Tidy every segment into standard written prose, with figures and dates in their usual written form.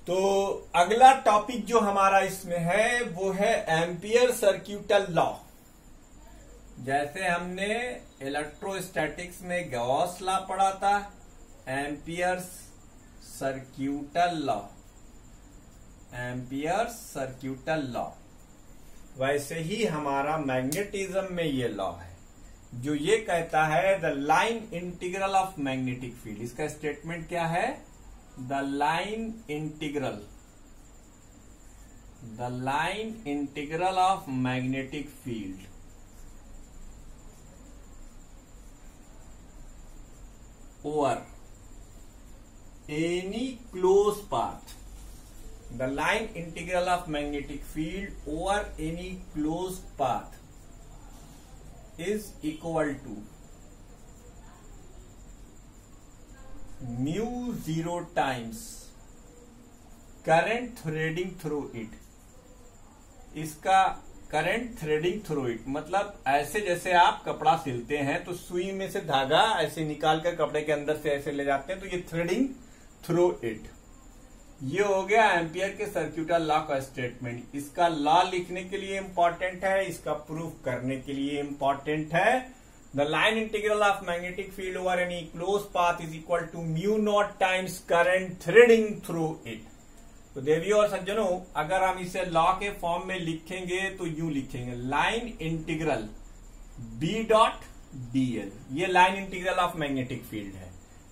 तो अगला टॉपिक जो हमारा इसमें है वो है एम्पियर सर्क्यूटल लॉ। जैसे हमने इलेक्ट्रोस्टैटिक्स में गॉस लॉ पढ़ा था, ampere circuital law, ampere circuital law, वैसे ही हमारा मैग्नेटिज्म में ये लॉ है जो ये कहता है the line integral of magnetic field. इसका स्टेटमेंट क्या है? The line integral of magnetic field over any close path, the line integral of magnetic field over any closed path is equal to mu 0 times current threading through it। इसका current threading through it मतलब ऐसे जैसे आप कपड़ा सिलते हैं तो सुई में से धागा ऐसे निकाल कर कपड़े के अंदर से ऐसे ले जाते हैं, तो ये थ्रेडिंग थ्रू इट। ये हो गया एम्पियर के सर्क्यूटल लॉ का स्टेटमेंट। इसका लॉ लिखने के लिए इंपॉर्टेंट है, इसका प्रूफ करने के लिए इंपॉर्टेंट है। The line integral of magnetic field over any close path is equal to mu not times current threading through it. तो देवियों और सज्जनों, अगर हम इसे लॉ के फॉर्म में लिखेंगे तो यूं लिखेंगे, line integral B dot dl. ये line integral of magnetic field है,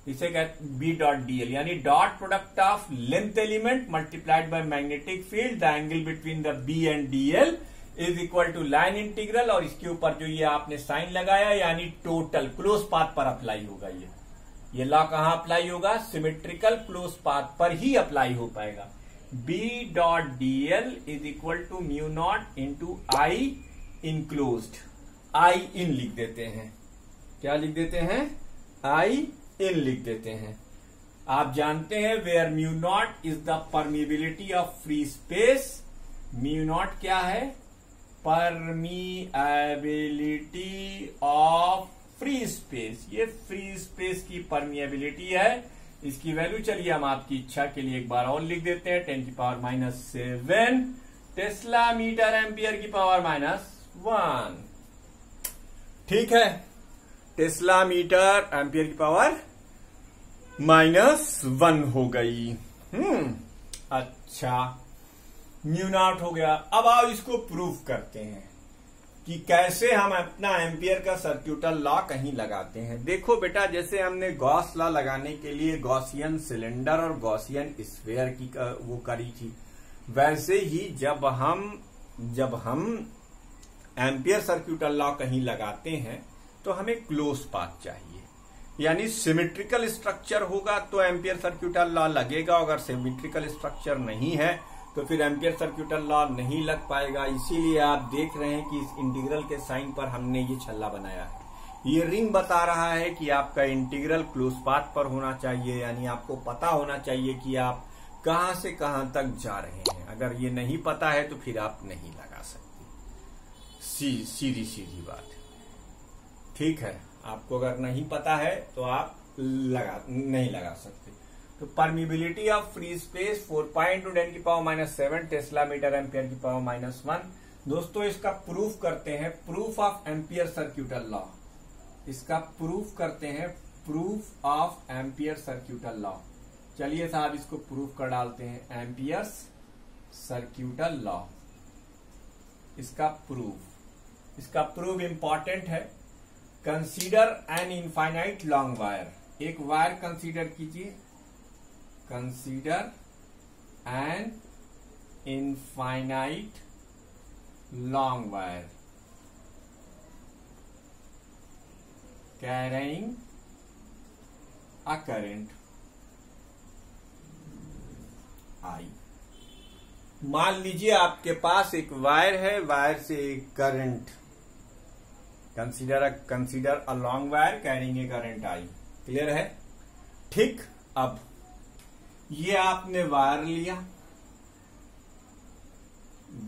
इसे कहते बी डॉट डीएल, यानी dot product of length element multiplied by magnetic field, the angle between the B and dl is equal to line integral, और इसके ऊपर जो ये आपने साइन लगाया यानी टोटल क्लोज पाथ पर अप्लाई होगा। ये लॉ कहां अप्लाई होगा? सिमेट्रिकल क्लोज पाथ पर ही अप्लाई हो पाएगा। B dot dl is equal to mu naught into I enclosed. I in लिख देते हैं, क्या लिख देते हैं? आई इन लिख देते हैं। आप जानते हैं where mu naught is the permeability of free space. Mu naught क्या है? Permeability of free space. ये फ्री स्पेस की परमिएबिलिटी है। इसकी वैल्यू चलिए हम आपकी इच्छा के लिए एक बार और लिख देते हैं, 10⁻⁷ टेस्ला मीटर एम्पियर की पावर -1। ठीक है, टेस्ला मीटर एम्पियर की पावर -1 हो गई। अच्छा, म्यू नॉट हो गया। अब आओ इसको प्रूफ करते हैं कि कैसे हम अपना एम्पियर का सर्क्यूटल लॉ कहीं लगाते हैं। देखो बेटा, जैसे हमने गॉस लॉ लगाने के लिए गॉसियन सिलेंडर और गॉसियन स्फीयर की वो करी थी, वैसे ही जब हम एम्पियर सर्क्यूटल लॉ कहीं लगाते हैं तो हमें क्लोज पाथ चाहिए, यानी सिमेट्रिकल स्ट्रक्चर होगा तो एम्पियर सर्क्यूटल लॉ लगेगा। अगर सिमेट्रिकल स्ट्रक्चर नहीं है तो फिर एम्पियर सर्क्यूटल लॉ नहीं लग पाएगा। इसीलिए आप देख रहे हैं कि इस इंटीग्रल के साइन पर हमने ये छल्ला बनाया है। ये रिंग बता रहा है कि आपका इंटीग्रल क्लोज पाथ पर होना चाहिए, यानी आपको पता होना चाहिए कि आप कहां से कहां तक जा रहे हैं। अगर ये नहीं पता है तो फिर आप नहीं लगा सकते। सीधी बात है। ठीक है, आपको अगर नहीं पता है तो आप नहीं लगा सकते। तो permeability of free space 4.10⁻⁷ tesla metre ampere की पावर -1। दोस्तों, इसका प्रूफ करते हैं, proof of Ampere circuital law. इसका प्रूफ करते हैं, proof of Ampere circuital law. चलिए साहब, इसको प्रूफ कर डालते हैं, एम्पियर सर्क्यूटल लॉ। इसका प्रूफ इंपॉर्टेंट है। Consider an infinite long wire. एक वायर कंसीडर कीजिए, consider an infinite long wire carrying a current I. मान लीजिए आपके पास एक वायर है, वायर से एक current, consider a long wire carrying a current I. Clear है? ठीक। अब ये आपने वायर लिया,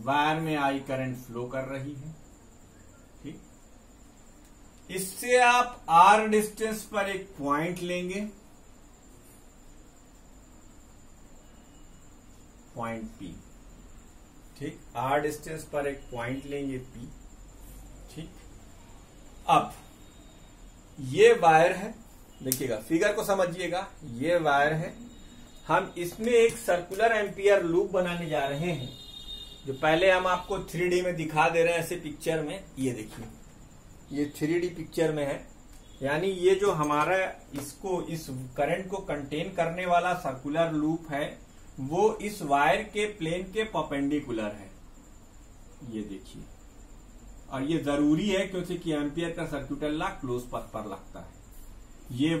वायर में आई करंट फ्लो कर रही है। ठीक, इससे आप आर डिस्टेंस पर एक पॉइंट लेंगे, पॉइंट पी। ठीक, आर डिस्टेंस पर एक पॉइंट लेंगे पी। ठीक, अब ये वायर है, देखिएगा फिगर को समझिएगा, ये वायर है, हम इसमें एक सर्कुलर एम्पियर लूप बनाने जा रहे हैं, जो पहले हम आपको 3D में दिखा दे रहे हैं ऐसे पिक्चर में। ये देखिए, ये 3D पिक्चर में है, यानी ये जो हमारा इसको इस करंट को कंटेन करने वाला सर्कुलर लूप है वो इस वायर के प्लेन के परपेंडिकुलर है, ये देखिए। और ये जरूरी है क्योंकि एम्पियर का सर्क्यूटल लॉ क्लोज पथ पर लगता है। ये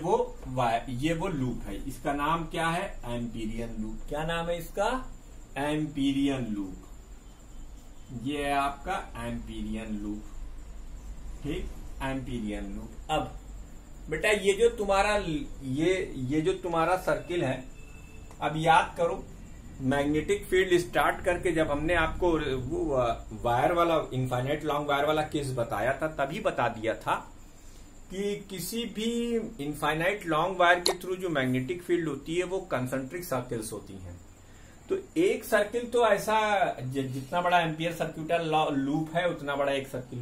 वो लूप है, इसका नाम क्या है? Amperian loop. क्या नाम है इसका? Amperian loop. ये है आपका एम्पीरियन लूप। ठीक, एम्पीरियन लूप। अब बेटा ये जो तुम्हारा सर्किल है, अब याद करो मैग्नेटिक फील्ड स्टार्ट करके जब हमने आपको वो वायर वाला इनफाइनाइट लॉन्ग वायर वाला केस बताया था, तभी बता दिया था कि किसी भी इनफाइनाइट लॉन्ग वायर के थ्रू जो मैग्नेटिक फील्ड होती है वो कंसेंट्रिक सर्किल्स होती हैं। तो एक सर्किल तो ऐसा जितना बड़ा एम्पियर सर्क्यूटल लूप है उतना बड़ा एक सर्किल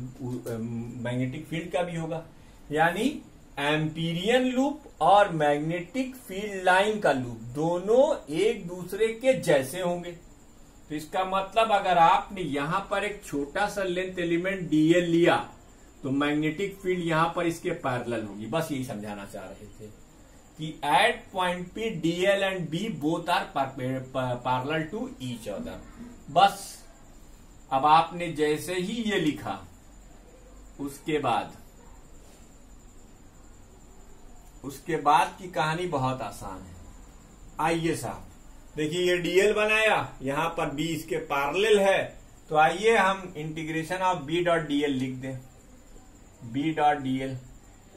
मैग्नेटिक फील्ड का भी होगा, यानी एम्पीरियन लूप और मैग्नेटिक फील्ड लाइन का लूप दोनों एक दूसरे के जैसे होंगे। तो इसका मतलब अगर आपने यहां पर एक छोटा सा लेंथ एलिमेंट डीएल लिया तो मैग्नेटिक फील्ड यहां पर इसके पैरेलल होगी। बस यही समझाना चाह रहे थे कि at point P DL and B both are parallel to each other. बस अब आपने जैसे ही ये लिखा उसके बाद की कहानी बहुत आसान है। आइए साहब, देखिए ये डीएल बनाया, यहां पर बी इसके पैरेलल है, तो आइए हम integration of B dot DL लिख दें। बी डॉट डीएल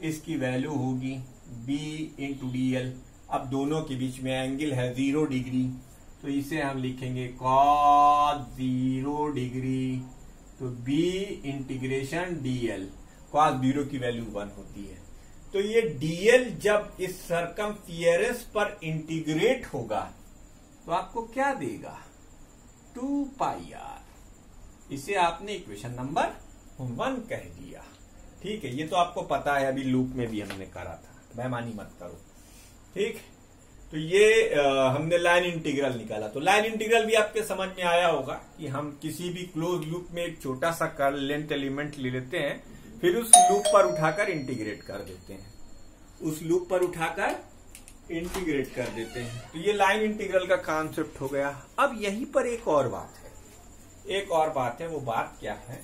इसकी वैल्यू होगी बी इंटू डीएल। अब दोनों के बीच में एंगल है 0 डिग्री, तो इसे हम लिखेंगे cos 0 डिग्री। तो बी इंटीग्रेशन डीएल, cos 0 की वैल्यू 1 होती है। तो ये डीएल जब इस सरकमफियरेंस पर इंटीग्रेट होगा तो आपको क्या देगा? 2 पाई आर। इसे आपने इक्वेशन नंबर 1 कह दिया। ठीक है, ये तो आपको पता है, अभी लूप में भी हमने करा था, बेईमानी मत करो। ठीक, तो ये हमने लाइन इंटीग्रल निकाला। तो लाइन इंटीग्रल भी आपके समझ में आया होगा कि हम किसी भी क्लोज लूप में एक छोटा सा लेंथ एलिमेंट ले लेते हैं, फिर उस लूप पर उठाकर इंटीग्रेट कर देते हैं, तो ये लाइन इंटीग्रल का कॉन्सेप्ट हो गया। अब यहीं पर एक और बात है, वो बात क्या है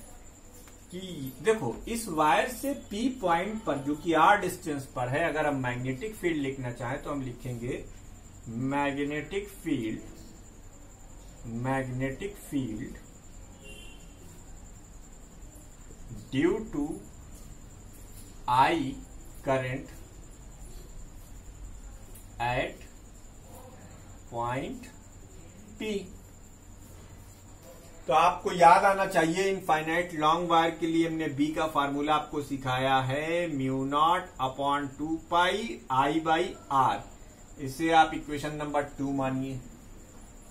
कि देखो इस वायर से पी पॉइंट पर जो कि आर डिस्टेंस पर है, अगर हम मैग्नेटिक फील्ड लिखना चाहें तो हम लिखेंगे magnetic field due to I current at point P. तो आपको याद आना चाहिए इनफाइनाइट लॉन्ग वायर के लिए हमने बी का फार्मूला आपको सिखाया है μ0/2 पाई आई बाई आर। इसे आप इक्वेशन नंबर 2 मानिए।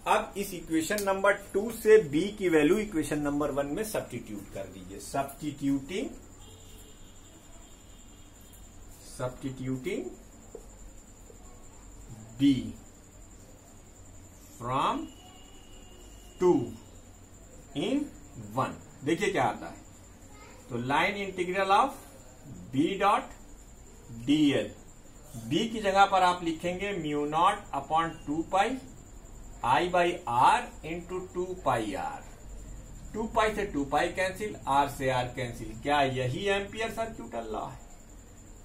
अब इस इक्वेशन नंबर 2 से बी की वैल्यू इक्वेशन नंबर 1 में सब्स्टिट्यूट कर दीजिए। सब्स्टिट्यूटिंग बी फ्रॉम 2 इन 1, देखिए क्या आता है। तो line integral of B dot dl, B की जगह पर आप लिखेंगे μ0/2 pi I by R into 2 pi R. 2 pi से 2 पाई कैंसिल, आर से आर कैंसिल। क्या यही एम्पियर सर्क्यूटल लॉ है?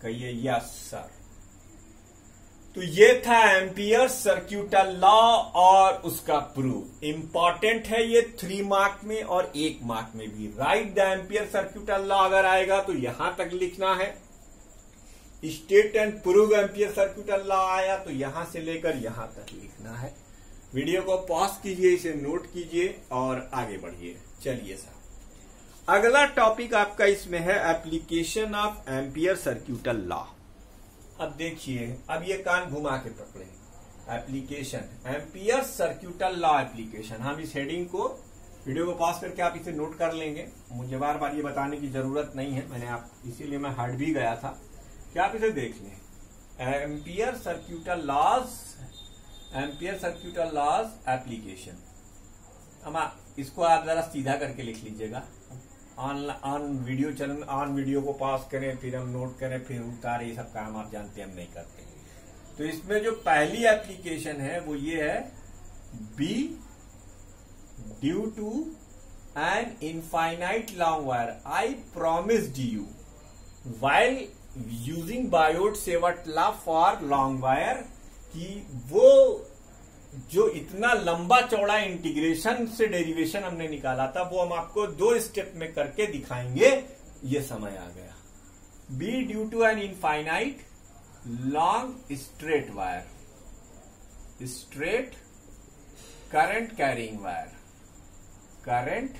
कहिए यस सर। तो ये था एम्पियर सर्क्यूटल लॉ और उसका प्रूफ। इंपॉर्टेंट है ये 3 मार्क में और 1 मार्क में भी। Right the ampere circuital law अगर आएगा तो यहां तक लिखना है। State and prove ampere circuital law आया तो यहां से लेकर यहां तक लिखना है। वीडियो को पॉज कीजिए, इसे नोट कीजिए और आगे बढ़िए। चलिए साहब, अगला टॉपिक आपका इसमें है application of Ampere circuital law. अब देखिए, अब ये कान घुमा के पकड़े। Application, ampere circuital law application. हम इस हेडिंग को वीडियो को पॉज करके आप इसे नोट कर लेंगे, मुझे बार बार ये बताने की जरूरत नहीं है, मैंने आप इसीलिए मैं हट भी गया था कि आप इसे देख लें। Ampere circuital laws, Ampere circuital laws application. अब इसको आप जरा सीधा करके लिख लीजिएगा। ऑन वीडियो को पॉज करें, फिर हम नोट करें, फिर उतारे, ये सब काम आप जानते हैं हम नहीं करते। तो इसमें जो पहली एप्लीकेशन है वो ये है, B due to an infinite long wire I promised you while using Biot Savart law for long wire, कि वो जो इतना लंबा चौड़ा इंटीग्रेशन से डेरिवेशन हमने निकाला था वो हम आपको 2 स्टेप में करके दिखाएंगे। ये समय आ गया। B due to an infinite long straight wire, straight current carrying wire, current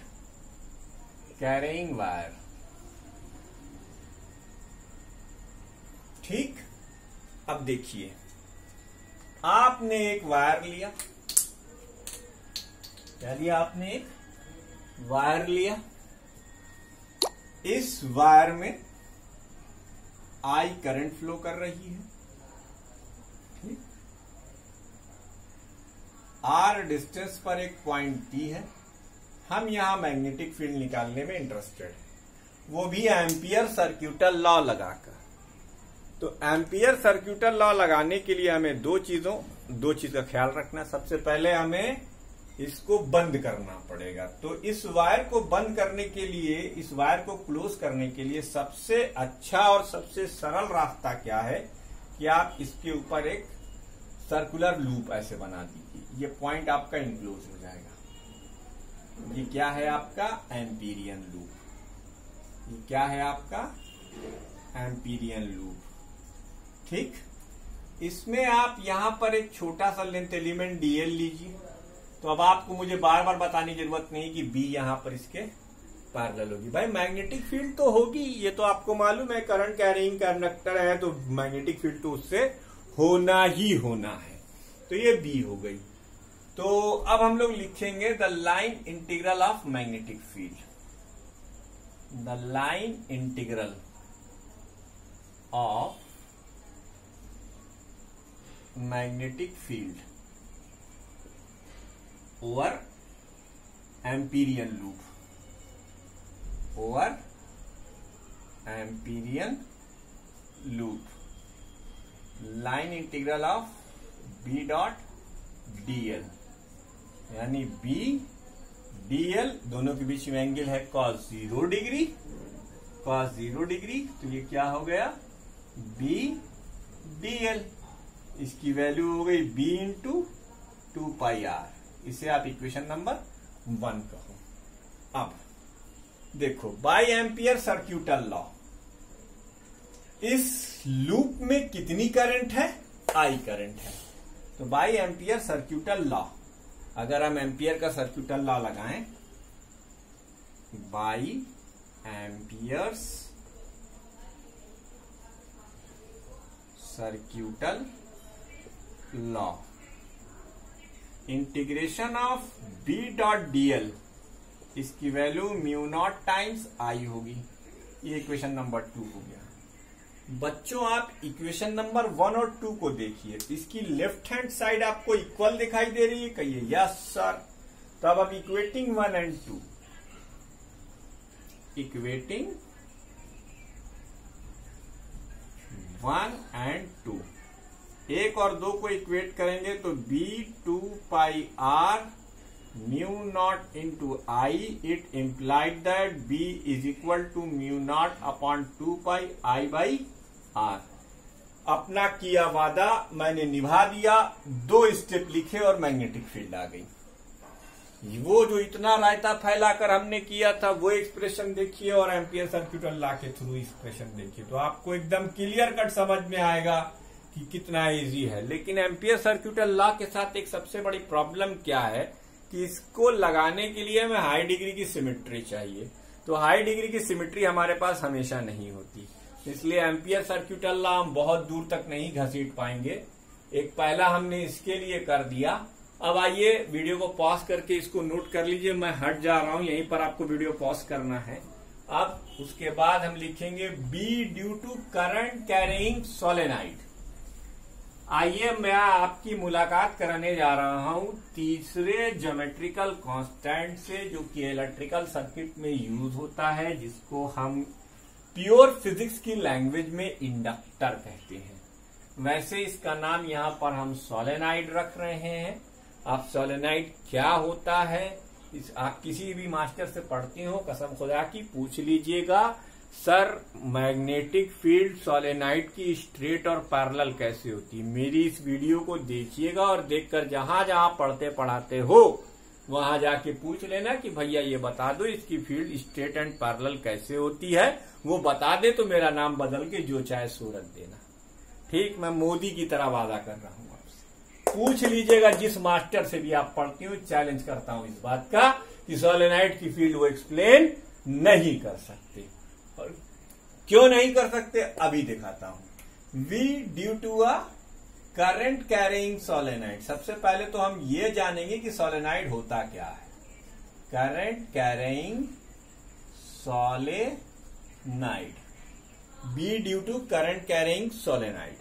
carrying wire. ठीक, अब देखिए, आपने एक वायर लिया, क्या लिया आपने? एक वायर लिया। इस वायर में आई करंट फ्लो कर रही है, ठीक। आर डिस्टेंस पर एक पॉइंट पी है। हम यहां मैग्नेटिक फील्ड निकालने में इंटरेस्टेड है, वो भी एम्पियर सर्क्यूटल लॉ लगाकर। तो एम्पियर सर्क्यूटल लॉ लगाने के लिए हमें दो चीज का ख्याल रखना। सबसे पहले हमें इसको बंद करना पड़ेगा। तो इस वायर को बंद करने के लिए, इस वायर को क्लोज करने के लिए सबसे अच्छा और सबसे सरल रास्ता क्या है कि आप इसके ऊपर एक सर्कुलर लूप ऐसे बना दीजिए। ये पॉइंट आपका इनक्लोज हो जाएगा। ये क्या है आपका? Amperian loop. ये क्या है आपका? एम्पीरियन लूप, ठीक। इसमें आप यहां पर एक छोटा सा लेंथ एलिमेंट डीएल लीजिए। तो अब आपको मुझे बार बार बताने की जरूरत नहीं कि बी यहां पर इसके पैरेलल होगी। भाई मैग्नेटिक फील्ड तो होगी, ये तो आपको मालूम है, करंट कैरिंग कंडक्टर है तो मैग्नेटिक फील्ड तो उससे होना ही होना है। तो ये बी हो गई। तो अब हम लोग लिखेंगे the line integral of magnetic field, the line integral of magnetic field over Amperian loop, over Amperian loop, line integral of B dot DL, यानी बी डीएल दोनों के बीच में एंगल है cos 0 डिग्री, cos 0 डिग्री। तो ये क्या हो गया? B DL. इसकी वैल्यू हो गई b इंटू 2πr। इसे आप इक्वेशन नंबर 1 कहो। अब देखो, बाय एम्पियर सर्क्यूटल लॉ इस लूप में कितनी करंट है? I करंट है। तो बाय एम्पियर सर्क्यूटल लॉ, अगर हम एम्पियर का सर्क्यूटल लॉ लगाएं, by ampere's circuital law, integration of B dot DL, इसकी value mu not times I होगी। ये इक्वेशन नंबर 2 हो गया। बच्चों आप इक्वेशन नंबर 1 और 2 को देखिए, इसकी लेफ्ट हैंड साइड आपको इक्वल दिखाई दे रही है, कहिए यस सर। तब अब इक्वेटिंग 1 एंड 2, इक्वेटिंग 1 एंड 2, 1 और 2 को इक्वेट करेंगे तो b 2πr mu naught into I, it implied that b is equal to mu naught upon 2πi/r। अपना किया वादा मैंने निभा दिया, 2 स्टेप लिखे और मैग्नेटिक फील्ड आ गई। वो जो इतना रायता फैलाकर हमने किया था वो एक्सप्रेशन देखिए और एम्पियर सर्क्यूटल लॉ के थ्रू एक्सप्रेशन देखिए, तो आपको एकदम क्लियर कट समझ में आएगा कि कितना इजी है। लेकिन एम्पियर सर्क्यूटल लॉ के साथ एक सबसे बड़ी प्रॉब्लम क्या है कि इसको लगाने के लिए हमें हाई डिग्री की सिमेट्री चाहिए। तो हाई डिग्री की सिमेट्री हमारे पास हमेशा नहीं होती, इसलिए एम्पियर सर्क्यूटल लॉ हम बहुत दूर तक नहीं घसीट पाएंगे। एक पहला हमने इसके लिए कर दिया। अब आइए वीडियो को पॉज करके इसको नोट कर लीजिए, मैं हट जा रहा हूं, यहीं पर आपको वीडियो पॉज करना है। अब उसके बाद हम लिखेंगे B due to current carrying solenoid. आइए मैं आपकी मुलाकात कराने जा रहा हूं तीसरे ज्योमेट्रिकल कांस्टेंट से, जो कि इलेक्ट्रिकल सर्किट में यूज होता है, जिसको हम प्योर फिजिक्स की लैंग्वेज में इंडक्टर कहते हैं। वैसे इसका नाम यहां पर हम सोलेनाइड रख रहे हैं। अब सोलेनाइड क्या होता है, आप किसी भी मास्टर से पढ़ते हो, कसम खुदा की पूछ लीजिएगा, सर मैग्नेटिक फील्ड सोलेनाइड की स्ट्रेट और पैरेलल कैसे होती है। मेरी इस वीडियो को देखिएगा और देखकर जहां जहां पढ़ते पढ़ाते हो वहां जाके पूछ लेना कि भैया ये बता दो इसकी फील्ड स्ट्रेट एंड पैरेलल कैसे होती है। वो बता दे तो मेरा नाम बदल के जो चाहे सो रख देना। ठीक, मैं मोदी की तरह वादा कर रहा हूं आपसे। पूछ लीजिएगा जिस मास्टर से भी आप पढ़ते हो, चैलेंज करता हूं इस बात का कि सोलेनाइड की फील्ड वो एक्सप्लेन नहीं कर सकते। और क्यों नहीं कर सकते अभी दिखाता हूं। V due to a current carrying solenoid. सबसे पहले तो हम ये जानेंगे कि सोलेनाइड होता क्या है। Current carrying solenoid, B due to current carrying solenoid.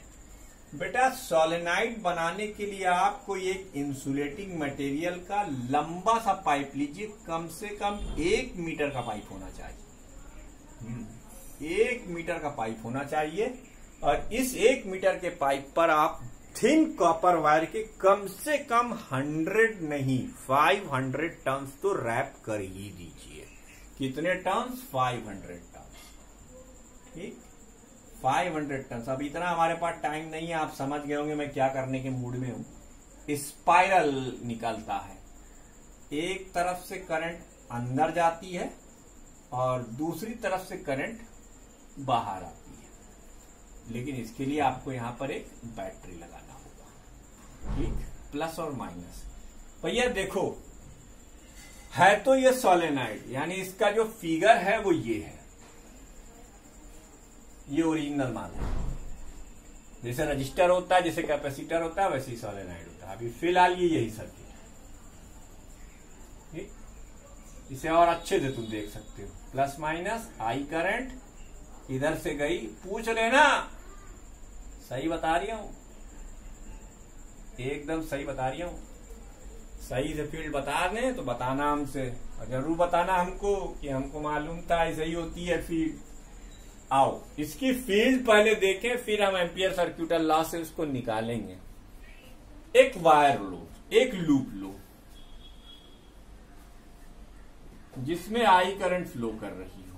बेटा सोलेनाइड बनाने के लिए आपको एक इंसुलेटिंग मटेरियल का लंबा सा पाइप लीजिए, कम से कम 1 मीटर का पाइप होना चाहिए। 1 मीटर का पाइप होना चाहिए। और इस 1 मीटर के पाइप पर आप थिन कॉपर वायर के कम से कम 100 नहीं 500 टर्न्स तो रैप कर ही दीजिए। कितने टर्न्स? 500 टर्न्स। ठीक, 500 टर्न्स। अब इतना हमारे पास टाइम नहीं है, आप समझ गए होंगे मैं क्या करने के मूड में हूं। स्पाइरल निकलता है, एक तरफ से करंट अंदर जाती है और दूसरी तरफ से करंट बाहर आती है। लेकिन इसके लिए आपको यहां पर एक बैटरी लगाना होगा। ठीक, प्लस और माइनस। भैया देखो, है तो ये सोलेनाइड, यानी इसका जो फिगर है वो ये है, ये ओरिजिनल मान है। जैसे रजिस्टर होता है, जैसे कैपेसिटर होता है, वैसे ही सोलेनाइड होता है। अभी फिलहाल ये यही सर्किट है। ठीक, इसे और अच्छे से तुम देख सकते हो। प्लस माइनस, आई करंट इधर से गई, पूछ लेना सही बता रही हूं, एकदम सही बता रही हूं। सही से फील्ड बता दें तो बताना हमसे, और जरूर बताना हमको कि हमको मालूम था ऐसे ही होती है फील्ड। आओ इसकी फील्ड पहले देखें, फिर हम एम्पियर सर्क्यूटल लॉ से उसको निकालेंगे। एक वायर लो, एक लूप लो जिसमें आई करंट फ्लो कर रही हो।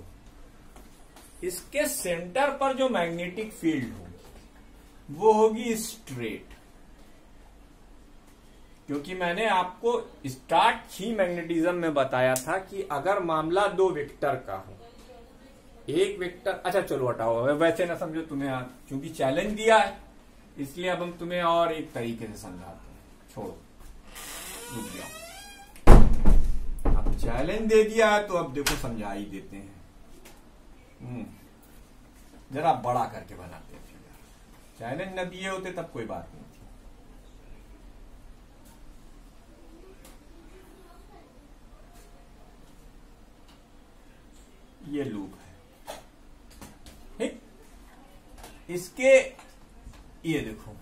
इसके सेंटर पर जो मैग्नेटिक फील्ड होगी वो होगी स्ट्रेट, क्योंकि मैंने आपको स्टार्ट ही मैग्नेटिज्म में बताया था कि अगर मामला 2 वेक्टर का हो, एक वेक्टर, अच्छा चलो हटाओ, वैसे ना समझो तुम्हें, क्योंकि चैलेंज दिया है इसलिए अब हम तुम्हें और एक तरीके से समझाते हैं। छोड़ो, रुक जाओ, अब चैलेंज दे दिया है तो अब देखो समझा ही देते हैं। जरा बड़ा करके बनाते हैं। चैलेंज न दिए होते तब कोई बात नहीं थी। ये लूप है, ठीक, इसके ये देखो,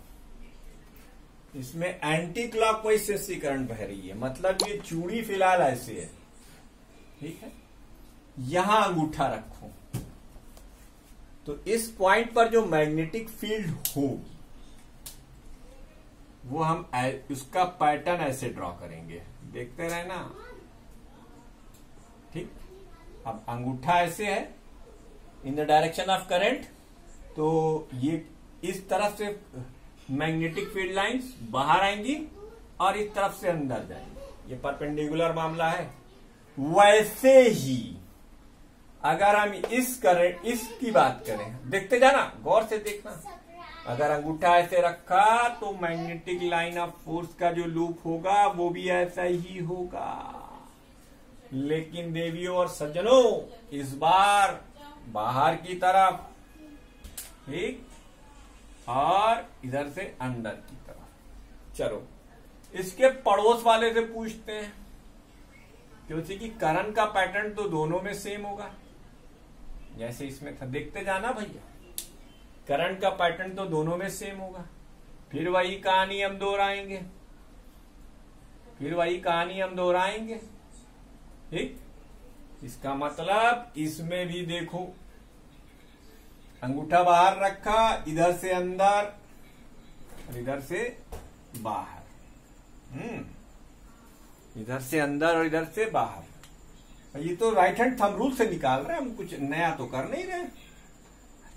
इसमें एंटी क्लॉकवाइज से करंट बह रही है, मतलब ये चूड़ी फिलहाल ऐसे है। ठीक है, यहां अंगूठा रखो तो इस पॉइंट पर जो मैग्नेटिक फील्ड होगी वो हम उसका पैटर्न ऐसे ड्रॉ करेंगे, देखते रहना। ठीक, अब अंगूठा ऐसे है in the direction of current, तो ये इस तरफ से मैग्नेटिक फील्ड लाइंस बाहर आएंगी और इस तरफ से अंदर जाएंगी। ये परपेंडिकुलर मामला है। वैसे ही अगर हम इस करंट इसकी बात करें, देखते जाना, गौर से देखना, अगर अंगूठा ऐसे रखा तो मैग्नेटिक लाइन ऑफ फोर्स का जो लूप होगा वो भी ऐसा ही होगा। लेकिन देवियों और सज्जनों, इस बार बाहर की तरफ, ठीक, और इधर से अंदर की तरफ। चलो इसके पड़ोस वाले से पूछते हैं, क्योंकि कि करंट का पैटर्न तो दोनों में सेम होगा, जैसे इसमें था। देखते जाना भैया, करंट का पैटर्न तो दोनों में सेम होगा। फिर वही कहानी हम दोहराएंगे, ठीक। इसका मतलब इसमें भी देखो, अंगूठा बाहर रखा, इधर से अंदर और इधर से बाहर, इधर से अंदर और इधर से बाहर। ये तो राइट हैंड थंब रूल से निकाल रहे हैं हम, कुछ नया तो कर नहीं रहे,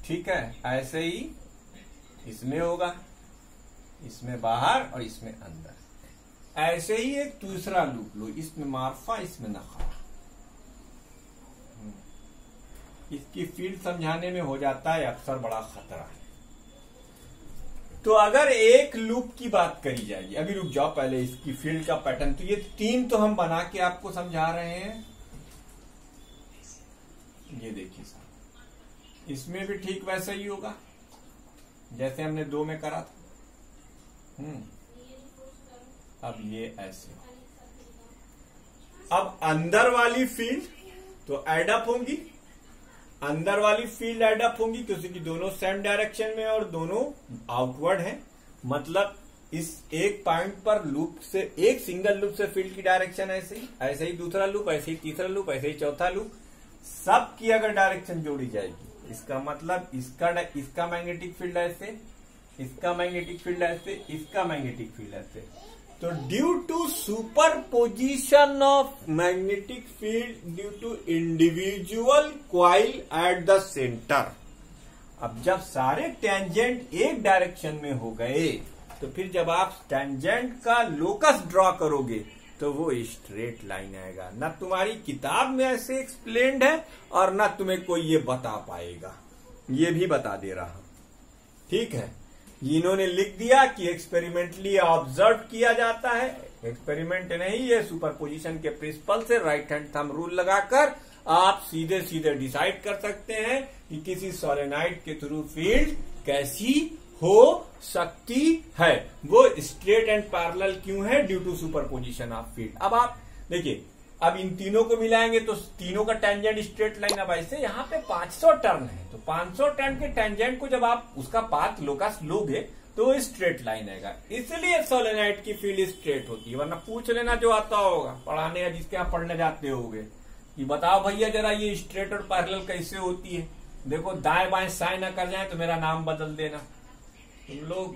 ठीक है। ऐसे ही इसमें होगा, इसमें बाहर और इसमें अंदर। ऐसे ही एक दूसरा लूप लो, इसमें मार्फा इसमें नफा। इसकी फील्ड समझाने में हो जाता है अक्सर बड़ा खतरा है। तो अगर एक लूप की बात करी जाएगी, अभी रुक जाओ पहले इसकी फील्ड का पैटर्न, तो ये 3 तो हम बना के आपको समझा रहे हैं। ये देखिए साहब, इसमें भी ठीक वैसा ही होगा जैसे हमने 2 में करा था। अब ये ऐसे, अब अंदर वाली फील्ड तो एड अप होंगी, अंदर वाली फील्ड एड अप होंगी क्योंकि दोनों सेम डायरेक्शन में और दोनों आउटवर्ड हैं। मतलब इस एक पॉइंट पर लूप से, एक सिंगल लूप से फील्ड की डायरेक्शन ऐसे ही दूसरा लूप, ऐसे ही तीसरा लूप, ऐसे ही चौथा लूप, सब की अगर डायरेक्शन जोड़ी जाएगी, इसका मतलब इसका मैग्नेटिक फील्ड ऐसे, इसका मैग्नेटिक फील्ड ऐसे, इसका मैग्नेटिक फील्ड ऐसे। तो due to superposition of magnetic field due to individual coil at the centre, अब जब सारे टेंजेंट एक डायरेक्शन में हो गए तो फिर जब आप टेंजेंट का लोकस ड्रॉ करोगे तो वो स्ट्रेट लाइन आएगा। ना तुम्हारी किताब में ऐसे एक्सप्लेन्ड है और ना तुम्हें कोई ये बता पाएगा, ये भी बता दे रहा हूं, ठीक है। इन्होंने लिख दिया कि एक्सपेरिमेंटली ऑब्जर्व किया जाता है, एक्सपेरिमेंट नहीं, ये सुपरपोजिशन के प्रिंसिपल से राइट हैंड थंब रूल लगाकर आप सीधे सीधे डिसाइड कर सकते हैं कि किसी सोलेनॉइड के थ्रू फील्ड कैसी हो सकती है, वो स्ट्रेट एंड पैरेलल क्यों है, due to superposition of field. अब आप देखिए, अब इन तीनों को मिलाएंगे तो तीनों का टेंजेंट स्ट्रेट लाइन। अब ऐसे यहाँ पे 500 टर्न है, तो 500 टर्न के टेंजेंट को जब आप उसका पाथ लोकस लोगे तो स्ट्रेट लाइन आएगा, इसलिए सोलेनॉइड की फील्ड स्ट्रेट होती है। वरना पूछ लेना जो आता होगा पढ़ाने या जिसके आप पढ़ने जाते होगे कि बताओ भैया जरा ये स्ट्रेट और पैरेलल कैसे होती है। देखो दाएं बाएं साइन न कर जाए तो मेरा नाम बदल देना तुम लोग,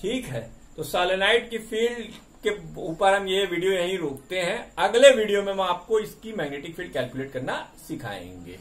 ठीक है। तो सोलेनॉइड की फील्ड के ऊपर हम ये वीडियो यहीं रोकते हैं। अगले वीडियो में हम आपको इसकी मैग्नेटिक फील्ड कैलकुलेट करना सिखाएंगे।